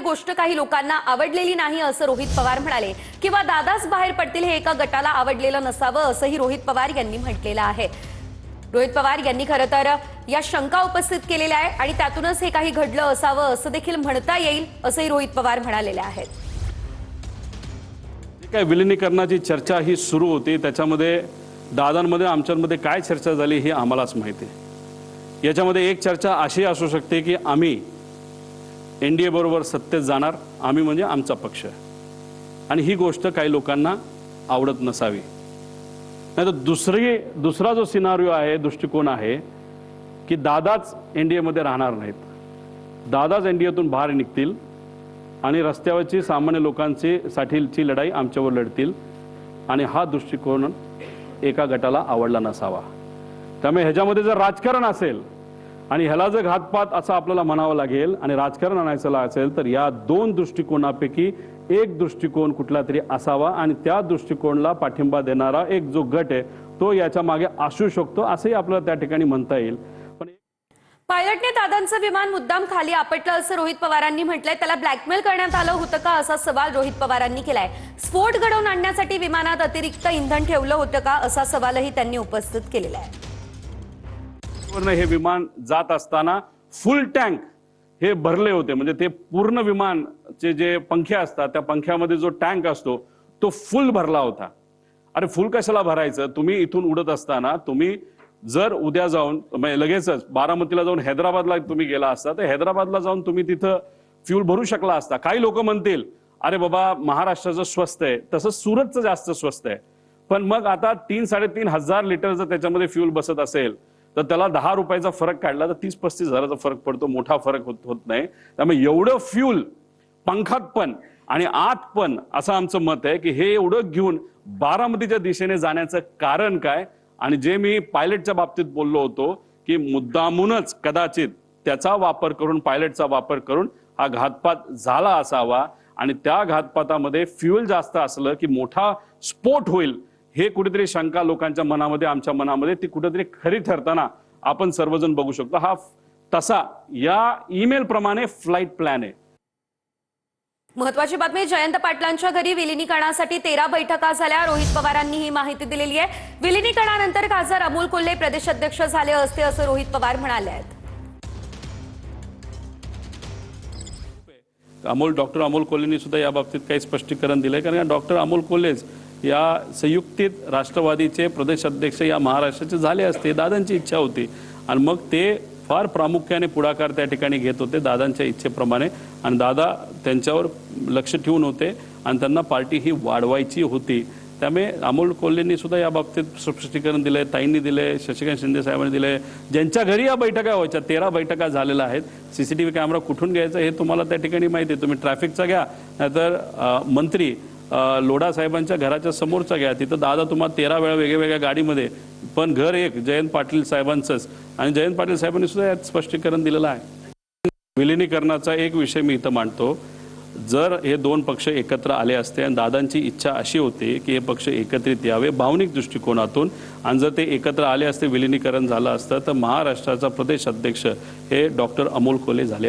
गोष्ट काही लोकांना आवडलेली नाही असं रोहित पवार म्हणाले किंवा दादाच बाहेर पडतील हे एका गटाला आवडलेलं नसावं असंही रोहित पवार यांनी म्हटलेलं आहे। रोहित पवार यांनी खरं तर या शंका उपस्थित केलेल्या आहे आणि त्यातूनच हे काही घडलं असावं असं देखील म्हणता येईल असंही रोहित पवार म्हणालेले आहेत। काय विलीनीकरणाची चर्चा ही सुरू होती, त्याच्यामध्ये दादांमध्ये आमच्यामध्ये काय चर्चा झाली हे आम्हालाच माहिती आहे। याच्यामध्ये एक चर्चा अशी असू शकते की आम्ही एनडीए बरोबर सत्तेत जाणार, आम्ही म्हणजे आमचा पक्ष, आणि ही गोष्ट काही लोकांना आवडत नसावी। नाहीतर दुसरा जो सिनारिओ आहे, दृष्टिकोन आहे की दादाच एनडीएमध्ये राहणार नाहीत, दादाच एनडीएतून बाहेर निघतील आणि रस्त्यावरची सामान्य लोकांची साठीची लढाई आमच्यावर लढतील, आणि हा दृष्टिकोन एका गटाला आवडला नसावा। त्यामुळे ह्याच्यामध्ये जर राजकारण असेल आणि ह्याला जर घातपात असं आपल्याला म्हणावं लागेल आणि राजकारण आणायचं असेल तर या दोन दृष्टिकोनापैकी एक दृष्टिकोन कुठला तरी असावा, आणि त्या दृष्टिकोनाला पाठिंबा देणारा एक जो गट आहे तो याच्या मागे असू शकतो असंही आपल्याला त्या ठिकाणी म्हणता येईल। पायलटने दादांचं विमान मुद्दाम खाली आपटलं असं रोहित पवारांनी म्हटलंय। त्याला ब्लॅकमेल करण्यात आलं होतं का असा सवाल रोहित पवारांनी केलाय। स्फोट घडवून आणण्यासाठी विमानात अतिरिक्त इंधन ठेवलं होतं का असा सवालही त्यांनी उपस्थित केलेला आहे। हे विमान जात असताना फुल टँक हे भरले होते, म्हणजे ते पूर्ण विमानचे जे पंखे असतात त्या पंख्यामध्ये जो टँक असतो तो फुल भरला होता। अरे फुल कशाला भरायचं? तुम्ही इथून उडत असताना तुम्ही जर उद्या जाऊन लगेचच बारामतीला जाऊन हैदराबादला तुम्ही गेला असता तर हैदराबादला जाऊन तुम्ही तिथं फ्यूल भरू शकला असता। काही लोक म्हणतील अरे बाबा महाराष्ट्राचं स्वस्त आहे, तसं सुरतचं जास्त स्वस्त आहे, पण मग आता 3-3.5 हजार लिटर जर त्याच्यामध्ये फ्यूल बसत असेल तर त्याला 10 रुपयाचा फरक काढला तर 30-35 हजाराचा फरक पडतो, मोठा फरक होत नाही। त्यामुळे एवढं फ्यूल पंखात पण आणि आत पण असं आमचं मत आहे की हे एवढं घेऊन बारामतीच्या दिशेने जाण्याचं कारण काय? आणि जे मी पायलटच्या बाबतीत बोललो होतो की मुद्दामूनच कदाचित त्याचा वापर करून, पायलटचा वापर करून हा घातपात झाला असावा, आणि त्या घातपातामध्ये फ्यूल जास्त असलं की मोठा स्फोट होईल हे कुठेतरी शंका लोकांच्या मनामध्ये, आमच्या मनामध्ये ती कुठेतरी खरी ठरताना आपण सर्वजण बघू शकतो। हा तसा या ईमेल प्रमाणे फ्लाइट प्लॅन आहे। महत्वाची बातमी, जयंत पाटलांच्या घरी विलीनीकरणासाठी 13 बैठका झाल्या। रोहित पवारांनी ही माहिती दिलेली आहे। विलीनीकरणानंतर खासदार अमोल कोल्हे प्रदेश अध्यक्ष झाले असते असं रोहित पवार म्हणाले आहेत। डॉक्टर अमोल कोल्हेंनी सुद्धा या बाबतीत काही स्पष्टीकरण दिलंय, कारण डॉक्टर अमोल कोल्हेच या संयुक्तित राष्ट्रवादीचे प्रदेश अध्यक्ष या महाराष्ट्राचे झाले असते, दादांची इच्छा होती, आणि मग ते फार प्रामुख्याने पुढाकार त्या ठिकाणी घेत होते दादांच्या इच्छेप्रमाणे, आणि दादा त्यांच्यावर लक्ष ठेवून होते आणि त्यांना पार्टी ही वाढवायची होती। त्यामुळे अमोल कोल्हेंनी सुद्धा या बाबतीत स्पष्टीकरण दिलंय, ताईंनी दिलंय, शशिकांत शिंदे साहेबांनी दिलंय, ज्यांच्या घरी या बैठका व्हायच्या 13 बैठका झालेल्या आहेत। सीसीटीव्ही कॅमेरा कुठून घ्यायचा हे तुम्हाला त्या ठिकाणी माहिती आहे, तुम्ही ट्रॅफिकचा घ्या नाहीतर मंत्री लोढा साहेबांच्या घराच्या समोरचा घ्या, तिथं दादा तुम्हाला 13 वेळा वेगवेगळ्या गाडीमध्ये, पण घर एक जयंत पाटील साहेबांचंच, आणि जयंत पाटील साहेबांनी सुद्धा यात स्पष्टीकरण दिलेलं आहे। विलीनीकरणाचा एक विषय मी इथं मांडतो, जर हे दोन पक्ष एकत्र आले असते आणि दादांची इच्छा अशी होती की हे पक्ष एकत्रित यावे भावनिक दृष्टिकोनातून, आणि जर ते एकत्र आले असते, विलीनीकरण झालं असतं तर महाराष्ट्राचा प्रदेश अध्यक्ष हे डॉक्टर अमोल कोल्हे झाले।